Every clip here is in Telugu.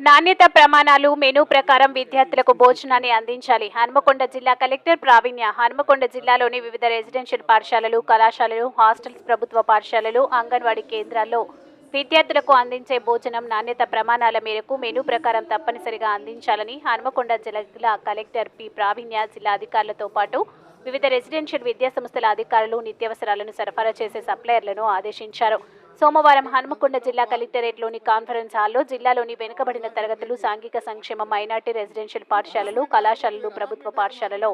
నాణ్యత ప్రమాణాలు మెనూ ప్రకారం విద్యార్థులకు భోజనాన్ని అందించాలి. హన్మకొండ జిల్లా కలెక్టర్ ప్రావీణ్య. హన్మకొండ జిల్లాలోని వివిధ రెసిడెన్షియల్ పాఠశాలలు, కళాశాలలు, హాస్టల్స్, ప్రభుత్వ పాఠశాలలు, అంగన్వాడీ కేంద్రాల్లో విద్యార్థులకు అందించే భోజనం నాణ్యత ప్రమాణాల మేరకు మెనూ ప్రకారం తప్పనిసరిగా అందించాలని హన్మకొండ జిల్లా కలెక్టర్ పి ప్రావీణ్య జిల్లా అధికారులతో పాటు వివిధ రెసిడెన్షియల్ విద్యాసంస్థల అధికారులు నిత్యావసరాలను సరఫరా చేసే సప్లయర్లను ఆదేశించారు. సోమవారం హన్మకొండ జిల్లా కలెక్టరేట్లోని కాన్ఫరెన్స్ హాల్లో జిల్లాలోని వెనుకబడిన తరగతులు, సాంఘిక సంక్షేమ, మైనార్టీ రెసిడెన్షియల్ పాఠశాలలు, కళాశాలలు, ప్రభుత్వ పాఠశాలలో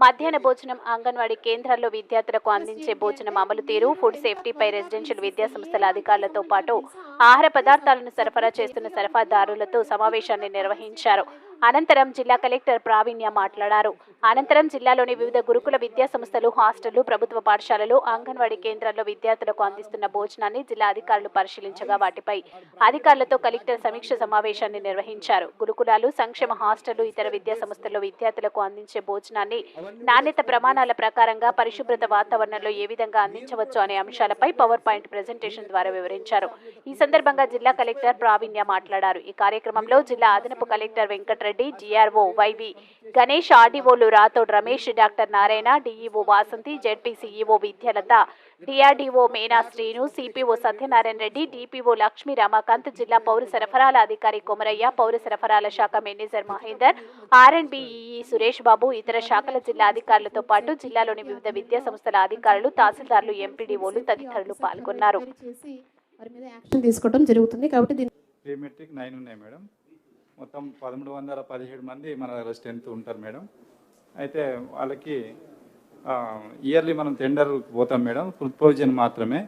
మధ్యాహ్న భోజనం, అంగన్వాడీ కేంద్రాల్లో విద్యార్థులకు అందించే భోజనం అమలు తీరు, ఫుడ్ సేఫ్టీపై రెసిడెన్షియల్ విద్యాసంస్థల అధికారులతో పాటు ఆహార పదార్థాలను సరఫరా చేస్తున్న సరఫరాదారులతో సమావేశాన్ని నిర్వహించారు. అనంతరం జిల్లా కలెక్టర్ ప్రావీణ్య మాట్లాడారు. అనంతరం జిల్లాలోని వివిధ గురుకుల విద్యాసంస్థలు, హాస్టళ్లు, ప్రభుత్వ పాఠశాలలు, అంగన్వాడీ కేంద్రాల్లో విద్యార్థులకు అందిస్తున్న భోజనాన్ని జిల్లా అధికారులు పరిశీలించగా వాటిపై అధికారులతో కలెక్టర్ సమీక్ష సమావేశాన్ని నిర్వహించారు. గురుకులాలు, సంక్షేమ హాస్టళ్లు, ఇతర విద్యాసంస్థల్లో విద్యార్థులకు అందించే భోజనాన్ని నాణ్యత ప్రమాణాల ప్రకారంగా పరిశుభ్రత వాతావరణంలో ఏ విధంగా అందించవచ్చు అనే అంశాలపై పవర్ పాయింట్ ప్రెజెంటేషన్ ద్వారా వివరించారు. ఈ సందర్భంగా జిల్లా కలెక్టర్ ప్రావీణ్య మాట్లాడారు. ఈ కార్యక్రమంలో జిల్లా అదనపు collector Venkatareddy, DRO YV Ganesh, ఆర్డీఓలు Rathod Ramesh, doctor Narayana, DEO Vasanthi, ZP CEO Vidyalatha, DRDO Mena Srinu, CPO Satyanarayana Reddy, DPO Lakshmi Ramakanth, జిల్లా పౌర సరఫరాల అధికారి కొమరయ్య, పౌర సరఫరాల శాఖ మేనేజర్ మహేందర్, ఆర్ఎండ్బిఈ సురేష్ బాబు, ఇతర శాఖల జిల్లా అధికారులతో పాటు జిల్లాలోని వివిధ విద్యా సంస్థల అధికారులు, తహసీల్దార్లు, ఎంపీడీఓలు తదితరులు పాల్గొన్నారు. ప్రీమెట్రిక్ 9 ఉన్నాయి మేడం. మొత్తం 1317 మంది మన దగ్గర స్ట్రెంత్ ఉంటారు మేడం. అయితే వాళ్ళకి ఇయర్లీ మనం టెండర్ పోతాం మేడం. ఫుడ్ ప్రొవిజన్ మాత్రమే.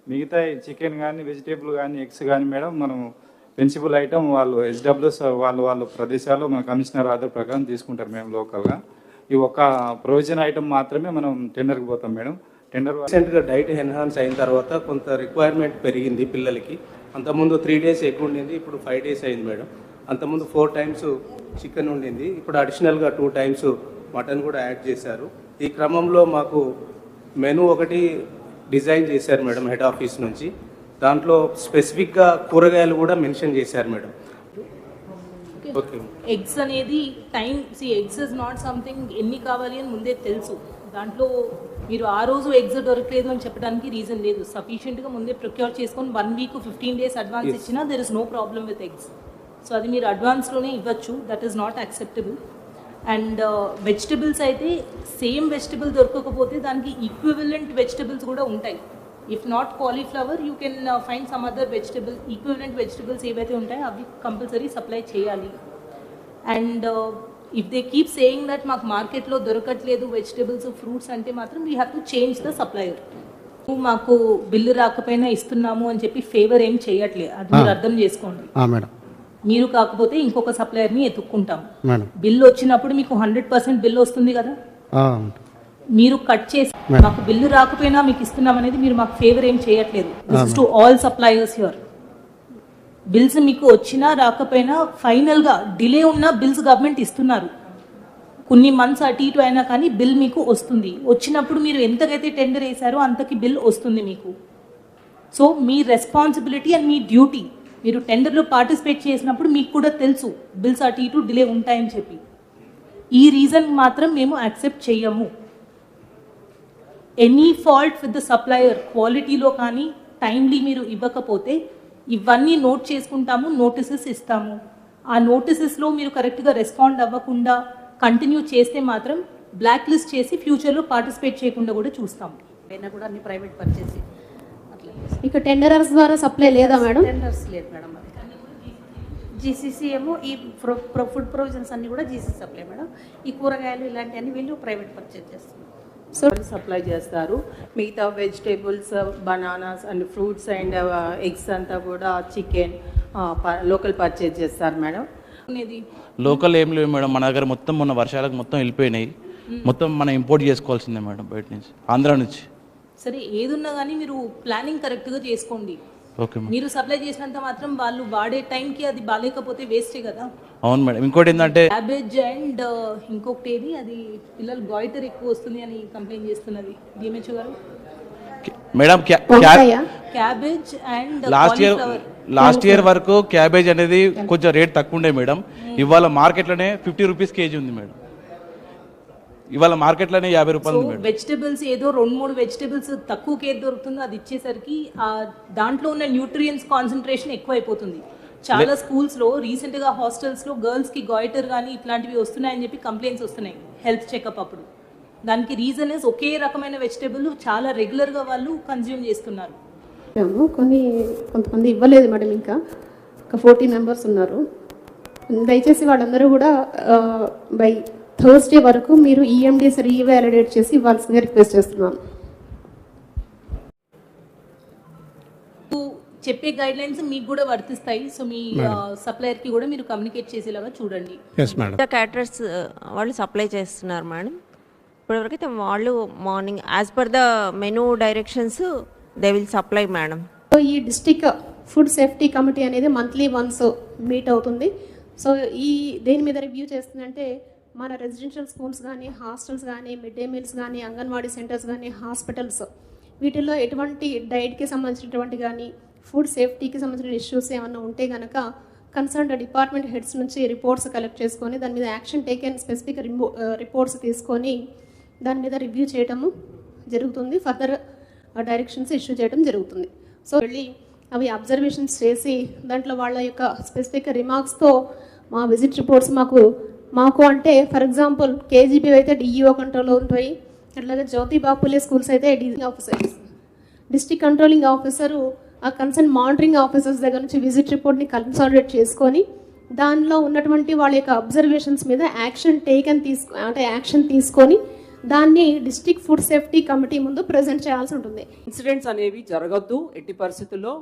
మిగతా చికెన్ కానీ, వెజిటేబుల్ కానీ, ఎగ్స్ కానీ మేడం మనం పెన్సిబుల్ ఐటమ్ వాళ్ళు ఎస్డబ్ల్యూస్ వాళ్ళ ప్రదేశాల్లో మన కమిషనర్ ఆర్డర్ ప్రకారం తీసుకుంటారు మేము లోకల్గా. ఈ ఒక్క ప్రొవిజన్ ఐటమ్ మాత్రమే మనం టెండర్కి పోతాం మేడం. టెండర్ రీసెంట్గా డైట్ ఎన్హాన్స్ అయిన తర్వాత కొంత రిక్వైర్మెంట్ పెరిగింది పిల్లలకి. అంతకుముందు 3 days ఎగ్ ఉండింది, ఇప్పుడు 5 days అయింది మేడం. అంతకుముందు 4 times చికెన్ ఉండింది, ఇప్పుడు అడిషనల్గా 2 times మటన్ కూడా యాడ్ చేశారు. ఈ క్రమంలో మాకు మెనూ ఒకటి డిజైన్ చేశారు మేడం హెడ్ ఆఫీస్ నుంచి. దాంట్లో స్పెసిఫిక్గా కూరగాయలు కూడా మెన్షన్ చేశారు మేడం. ఓకే, ఎగ్స్ అనేది ఎగ్స్ ఇస్ నాట్ సంథింగ్ ఎన్ని కావాలి అని ముందే తెలుసు. దాంట్లో మీరు ఆ రోజు ఎగ్స్ దొరకలేదు అని చెప్పడానికి రీజన్ లేదు. సఫిషియెంట్గా ముందే ప్రొక్యూర్ చేసుకొని 1 week 15 days అడ్వాన్స్ ఇచ్చినా there is no problem with eggs. So అది మీరు అడ్వాన్స్లోనే ఇవ్వచ్చు. That is not acceptable. And vegetables అయితే సేమ్ వెజిటబుల్ దొరకకపోతే దానికి ఈక్వివలెంట్ వెజిటబుల్స్ కూడా ఉంటాయి. If not cauliflower you can find some other vegetable. Equivalent vegetables ఏవైతే ఉంటాయో అవి కంపల్సరీ సప్లై చేయాలి. And if they keep saying that మాకు మార్కెట్లో దొరకట్లేదు వెజిటబుల్స్, ఫ్రూట్స్ అంటే మాత్రం we have to change the supplier. మాకు బిల్లు రాకపోయినా ఇస్తున్నాము అని చెప్పి ఫేవర్ ఏం చేయట్లేదు, అది మీరు అర్థం చేసుకోండి. మీరు కాకపోతే ఇంకొక సప్లయర్ని ఎత్తుక్కుంటాం. బిల్లు వచ్చినప్పుడు మీకు 100% బిల్లు వస్తుంది కదా. మీరు కట్ చేసి మాకు బిల్లు రాకపోయినా మీకు ఇస్తున్నాం అనేది మీరు మాకు ఫేవర్ ఏం చేయట్లేదు. This is to all suppliers here. Bills మీకు వచ్చినా రాకపోయినా ఫైనల్గా డిలే ఉన్న బిల్స్ గవర్నమెంట్ ఇస్తున్నారు. కొన్ని మంత్స్ అటు ఇటు అయినా కానీ బిల్ మీకు వస్తుంది. వచ్చినప్పుడు మీరు ఎంతకైతే టెండర్ వేశారో అంతకి బిల్ వస్తుంది మీకు. So me responsibility and me duty. మీరు టెండర్లో పార్టిసిపేట్ చేసినప్పుడు మీకు కూడా తెలుసు బిల్స్ అటు ఇటు డిలే ఉంటాయని చెప్పి. ఈ రీజన్ మాత్రం మేము యాక్సెప్ట్ చేయము. Any fault with the supplier, క్వాలిటీలో కానీ టైమ్లీ మీరు ఇవ్వకపోతే ఇవన్నీ నోట్ చేసుకుంటాము, నోటీసెస్ ఇస్తాము. ఆ నోటీసెస్లో మీరు కరెక్ట్గా రెస్పాండ్ అవ్వకుండా కంటిన్యూ చేస్తే మాత్రం బ్లాక్ లిస్ట్ చేసి ఫ్యూచర్లో పార్టిసిపేట్ చేయకుండా కూడా చూస్తాము. అయినా కూడా అన్ని ప్రైవేట్ పర్చేసి అట్లా. ఇక టెండరర్స్ ద్వారా సప్లై లేదా మేడం? టెండర్స్ లేదు మేడం. అది జీసీసీ ఏమో ఈ ఫుడ్ ప్రొవిజన్స్ అన్నీ కూడా జీసీసీ సప్లై మేడం. ఈ కూరగాయలు ఇలాంటివన్నీ వీళ్ళు ప్రైవేట్ పర్చేస్ చేస్తున్నారు. సో సప్లై చేస్తారు. మిగతా vegetables, bananas and fruits and eggs అంతా కూడా చికెన్ లోకల్ పర్చేజ్ చేస్తారు మేడం. లోకల్ ఏం లేవు మేడం మన దగ్గర. మొత్తం మొన్న వర్షాలకు మొత్తం వెళ్ళిపోయినాయి. మొత్తం మనం ఇంపోర్ట్ చేసుకోవాల్సిందే మేడం బయట నుంచి, ఆంధ్ర నుంచి. సరే, ఏదున్నా కానీ మీరు ప్లానింగ్ కరెక్ట్గా చేసుకోండి. మీరు సప్లై చేసినంత మాత్రం వాళ్ళు వాడే టైంకి అది బాగాలేకపోతే వేస్టే కదా. అవును మేడం. ఇంకోటి ఏంటంటే క్యాబేజ్ అండ్ ఇంకొకటి ఏది, అది పిల్లలు గాయిటర్ ఎక్కువ వస్తుంది అని కంప్లైంట్ చేస్తున్నది డిఎంహెచ్ఓ గారు. Madam cabbage and last year వరకు క్యాబేజ్ అనేది కొంచెం రేట్ తక్కువ ఉండే మేడం. ఇవాళ మార్కెట్లోనే 50 రూపీస్ కేజీ ఉంది మేడం. ఇవాళ మార్కెట్లోనే 50 రూపాయలు ఉంది మేడం. వెజిటబుల్స్ ఏదో 2-3 వెజిటబుల్స్ తక్కువకి ఏది దొరుకుతుందో అది ఇచ్చేసరికి దాంట్లో ఉన్న న్యూట్రియన్స్ కాన్సన్ట్రేషన్ ఎక్కువ అయిపోతుంది. చాలా స్కూల్స్లో రీసెంట్గా హాస్టల్స్లో గర్ల్స్కి గాయిటర్ కానీ ఇట్లాంటివి వస్తున్నాయని చెప్పి కంప్లైంట్స్ వస్తున్నాయి హెల్త్ చెకప్ అప్పుడు. దానికి రీజన్ ఇస్ ఒకే రకమైన వెజిటబుల్ చాలా రెగ్యులర్గా వాళ్ళు కన్జ్యూమ్ చేస్తున్నారు. కొంతమంది ఇవ్వలేదు మేడం, ఇంకా ఒక 40 మెంబర్స్ ఉన్నారు. దయచేసి వాళ్ళందరూ కూడా బై థర్స్డే వరకు మీరు ఈఎండీస్ రీవాలిడేట్ చేసి ఇవ్వాల్సిందిగా రిక్వెస్ట్ చేస్తున్నాను. చెప్పే గైడ్ లైన్స్ మీకు కూడా వర్తిస్తాయి. సో మీ సప్లయర్ కి కూడా మీరు కమ్యూనికేట్ చేసేలాగా చూడండి. క్యాటరర్స్ వాళ్ళు సప్లై చేస్తున్నారు మేడం. ఇప్పటివరకైతే వాళ్ళు morning as per the menu directions they will supply madam. So ఈ డిస్ట్రిక్ట్ ఫుడ్ సేఫ్టీ కమిటీ అనేది మంత్లీ వన్స్ మీట్ అవుతుంది. సో ఈ దేని మీద రివ్యూ చేస్తుందంటే మన రెసిడెన్షియల్ స్కూల్స్ కానీ, హాస్టల్స్ కానీ, మిడ్ డే మీల్స్ కానీ, అంగన్వాడీ సెంటర్స్ కానీ, హాస్పిటల్స్ వీటిల్లో ఎటువంటి డైట్కి సంబంధించినటువంటి కానీ ఫుడ్ సేఫ్టీకి సంబంధించిన ఇష్యూస్ ఏమన్నా ఉంటే కనుక కన్సర్న్డ్ డిపార్ట్మెంట్ హెడ్స్ నుంచి రిపోర్ట్స్ కలెక్ట్ చేసుకొని దాని మీద యాక్షన్ టేకెన్ స్పెసిఫిక్ రిపోర్ట్స్ తీసుకొని దాని మీద రివ్యూ చేయటము జరుగుతుంది. ఫర్దర్ డైరెక్షన్స్ ఇష్యూ చేయడం జరుగుతుంది. సో వెళ్ళి అవి అబ్జర్వేషన్స్ చేసి దాంట్లో వాళ్ళ యొక్క స్పెసిఫిక్ రిమార్క్స్తో మా విజిట్ రిపోర్ట్స్ మాకు అంటే ఫర్ ఎగ్జాంపుల్ కేజీబీ అయితే డిఈఓ కంట్రోల్లో ఉంటాయి. అట్లాగే జ్యోతి బాపులే స్కూల్స్ అయితే డీజింగ్ ఆఫీసర్స్, డిస్ట్రిక్ట్ కంట్రోలింగ్ ఆఫీసరు ఆ కన్సర్న్ మానిటరింగ్ ఆఫీసర్స్ దగ్గర నుంచి విజిట్ రిపోర్ట్ని కన్సాలిడేట్ చేసుకొని దానిలో ఉన్నటువంటి వాళ్ళ యొక్క అబ్జర్వేషన్స్ మీద యాక్షన్ తీసుకొని దాన్ని డిస్ట్రిక్ట్ ఫుడ్ సేఫ్టీ కమిటీ ముందు ప్రజెంట్ చేయాల్సి ఉంటుంది. ఇన్సిడెంట్స్ అనేవి జరగద్దు ఎట్టి పరిస్థితుల్లో.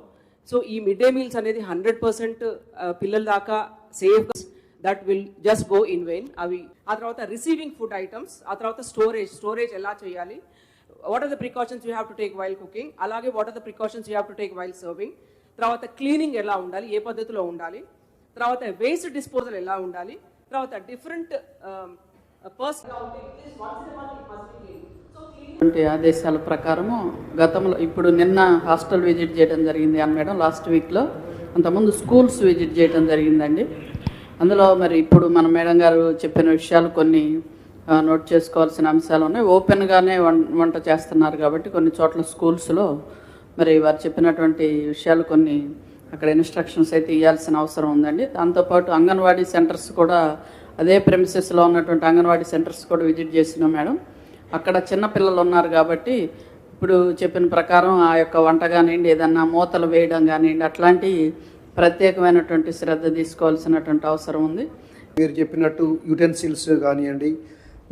సో ఈ మిడ్ డే మీల్స్ అనేది 100% పిల్లల దాకా safe, that will just go in vein. అవి ఆ తర్వాత రిసీవింగ్ ఫుడ్ ఐటమ్స్, ఆ తర్వాత స్టోరేజ్ ఎలా చేయాలి, what are the precautions you have to take while cooking, అలాగే what are the precautions you have to take while serving, తర్వాత క్లీనింగ్ ఎలా ఉండాలి, ఏ పద్ధతిలో ఉండాలి, తర్వాత వేస్ట్ డిస్పోజల్ ఎలా ఉండాలి, తర్వాత డిఫరెంట్ అంటే ఆదేశాల ప్రకారము గతంలో ఇప్పుడు నిన్న హాస్టల్ విజిట్ చేయడం జరిగింది అని మేడం, లాస్ట్ వీక్లో. అంతకుముందు స్కూల్స్ విజిట్ చేయడం జరిగిందండి. అందులో మరి ఇప్పుడు మన మేడం గారు చెప్పిన విషయాలు కొన్ని నోట్ చేసుకోవాల్సిన అంశాలు ఉన్నాయి. ఓపెన్గానే వంట చేస్తున్నారు కాబట్టి కొన్ని చోట్ల స్కూల్స్లో మరి వారు చెప్పినటువంటి విషయాలు కొన్ని అక్కడ ఇన్స్ట్రక్షన్స్ అయితే ఇవ్వాల్సిన అవసరం ఉందండి. దాంతోపాటు అంగన్వాడీ సెంటర్స్ కూడా అదే ప్రెమిసెస్లో ఉన్నటువంటి అంగన్వాడీ సెంటర్స్ కూడా విజిట్ చేసినాం మేడం. అక్కడ చిన్నపిల్లలు ఉన్నారు కాబట్టి ఇప్పుడు చెప్పిన ప్రకారం ఆ యొక్క వంట కానివ్వండి, ఏదన్నా మూతలు వేయడం కానివ్వండి, అట్లాంటి ప్రత్యేకమైనటువంటి శ్రద్ధ తీసుకోవాల్సినటువంటి అవసరం ఉంది. మీరు చెప్పినట్టు యుటెన్సిల్స్ కానివ్వండి,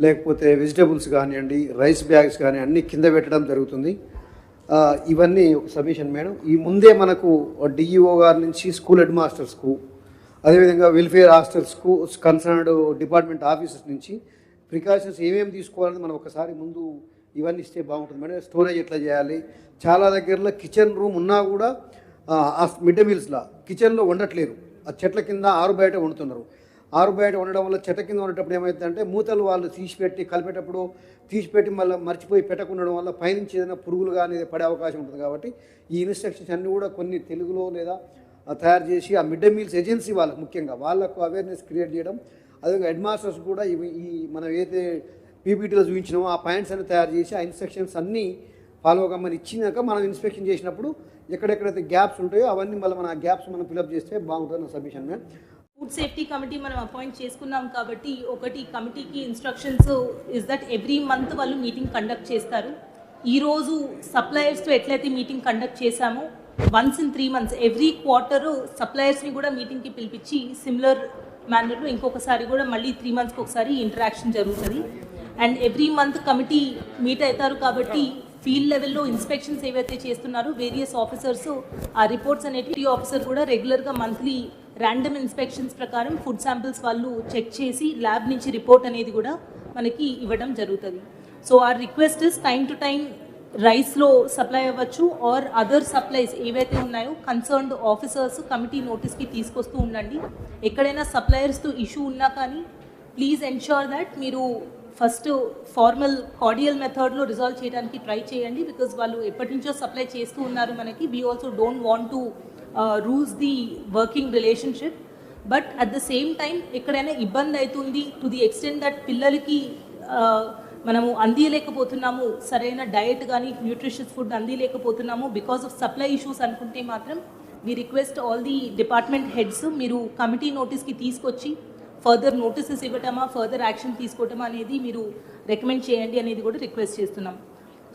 లేకపోతే వెజిటబుల్స్ కానివ్వండి, రైస్ బ్యాగ్స్ కానీ అన్నీ కింద పెట్టడం జరుగుతుంది. ఇవన్నీ ఒక సబ్మిషన్ మేడం. ఈ ముందే మనకు డిఈఓ గారి నుంచి స్కూల్ హెడ్ మాస్టర్స్కు, అదేవిధంగా వెల్ఫేర్ హాస్టల్స్కు కన్సర్న్డ్ డిపార్ట్మెంట్ ఆఫీసర్స్ నుంచి ప్రికాషన్స్ ఏమేమి తీసుకోవాలని మనం ఒకసారి ముందు ఇవన్నీ ఇస్తే బాగుంటుంది మేడం. స్టోరేజ్ ఎట్లా చేయాలి, చాలా దగ్గరలో కిచెన్ రూమ్ ఉన్నా కూడా మిడ్ డే మీల్స్లో కిచెన్లో వండట్లేరు, ఆ చెట్ల కింద ఆరు బయట వండుతున్నారు. ఆరు బయట ఉండడం వల్ల చెట్ల కింద ఉండేటప్పుడు ఏమవుతుందంటే మూతలు వాళ్ళు తీసిపెట్టి కలిపేటప్పుడు తీసిపెట్టి మళ్ళీ మర్చిపోయి పెట్టకుండడం వల్ల పైనుంచి ఏదైనా పురుగులు కానీ పడే అవకాశం ఉంటుంది. కాబట్టి ఈ ఇన్స్ట్రక్షన్స్ అన్నీ కూడా కొన్ని తెలుగులో లేదా తయారు చేసి ఆ మిడ్ డే మీల్స్ ఏజెన్సీ వాళ్ళకు ముఖ్యంగా వాళ్ళకు అవేర్నెస్ క్రియేట్ చేయడం, అదేవిధంగా హెడ్ మాస్టర్స్ కూడా ఈ మనం ఏదైతే పీపీటీలో చూపించినామో ఆ పాయింట్స్ అన్ని తయారు చేసి ఆ ఇన్స్ట్రక్షన్స్ అన్నీ ఫాలో కమ్మని ఇచ్చినాక మనం ఇన్స్పెక్షన్ చేసినప్పుడు ఎక్కడెక్కడైతే గ్యాప్స్ ఉంటాయో అవన్నీ మళ్ళీ మన ఆ గ్యాప్స్ మనం ఫిల్అప్ చేస్తే బాగుంటుంది నా submission ma'am. Food safety committee మనం అపాయింట్ చేసుకున్నాం కాబట్టి ఒకటి కమిటీకి instructions is that every month వాళ్ళు మీటింగ్ కండక్ట్ చేస్తారు. ఈరోజు సప్లయర్స్తో ఎట్లయితే మీటింగ్ కండక్ట్ చేశామో once in 3 months every quarter సప్లయర్స్ని కూడా మీటింగ్కి పిలిపించి సిమిలర్ మేనర్లో ఇంకొకసారి కూడా మళ్ళీ 3 monthsకి ఒకసారి ఇంటరాక్షన్ జరుగుతుంది. And every month committee meet అవుతారు కాబట్టి ఫీల్డ్ లెవెల్లో ఇన్స్పెక్షన్స్ ఏవైతే చేస్తున్నారో వేరియస్ ఆఫీసర్స్ ఆ రిపోర్ట్స్ అనేటివి ఆఫీసర్ కూడా రెగ్యులర్గా మంత్లీ ర్యాండమ్ ఇన్స్పెక్షన్స్ ప్రకారం ఫుడ్ శాంపిల్స్ వాళ్ళు చెక్ చేసి ల్యాబ్ నుంచి రిపోర్ట్ అనేది కూడా మనకి ఇవ్వడం జరుగుతుంది. సో ఆ request is time to time రైస్లో సప్లై అవ్వచ్చు ఆర్ అదర్ సప్లైస్ ఏవైతే ఉన్నాయో కన్సర్న్డ్ ఆఫీసర్స్ కమిటీ నోటీస్కి తీసుకొస్తూ ఉండండి. ఎక్కడైనా సప్లయర్స్తో ఇష్యూ ఉన్నా కానీ ప్లీజ్ ఎన్ష్యూర్ దట్ మీరు ఫస్ట్ ఫార్మల్ కార్డియల్ మెథడ్లో రిజాల్వ్ చేయడానికి ట్రై చేయండి. బికాజ్ వాళ్ళు ఎప్పటి నుంచో సప్లై చేస్తూ ఉన్నారు మనకి. We also don't want to rules the working relationship. But at the same time ఎక్కడైనా ఇబ్బంది అవుతుంది టు ది ఎక్స్టెంట్ దట్ పిల్లలకి మనము అందియలేకపోతున్నాము, సరైన డయట్ కానీ న్యూట్రిషియస్ ఫుడ్ అందియలేకపోతున్నాము బికాస్ ఆఫ్ సప్లై ఇష్యూస్ అనుకుంటే మాత్రం we request all the department heads మీరు కమిటీ నోటీస్కి తీసుకొచ్చి ఫర్దర్ నోటీసెస్ ఇవ్వటమా, ఫర్దర్ యాక్షన్ తీసుకోవటమా అనేది మీరు రికమెండ్ చేయండి అనేది కూడా రిక్వెస్ట్ చేస్తున్నాం.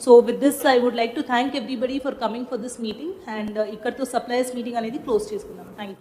So with this I would like to thank everybody for coming for this meeting and ఇక్కడితో సప్లయర్స్ మీటింగ్ అనేది క్లోజ్ చేసుకుందాం. Thank you.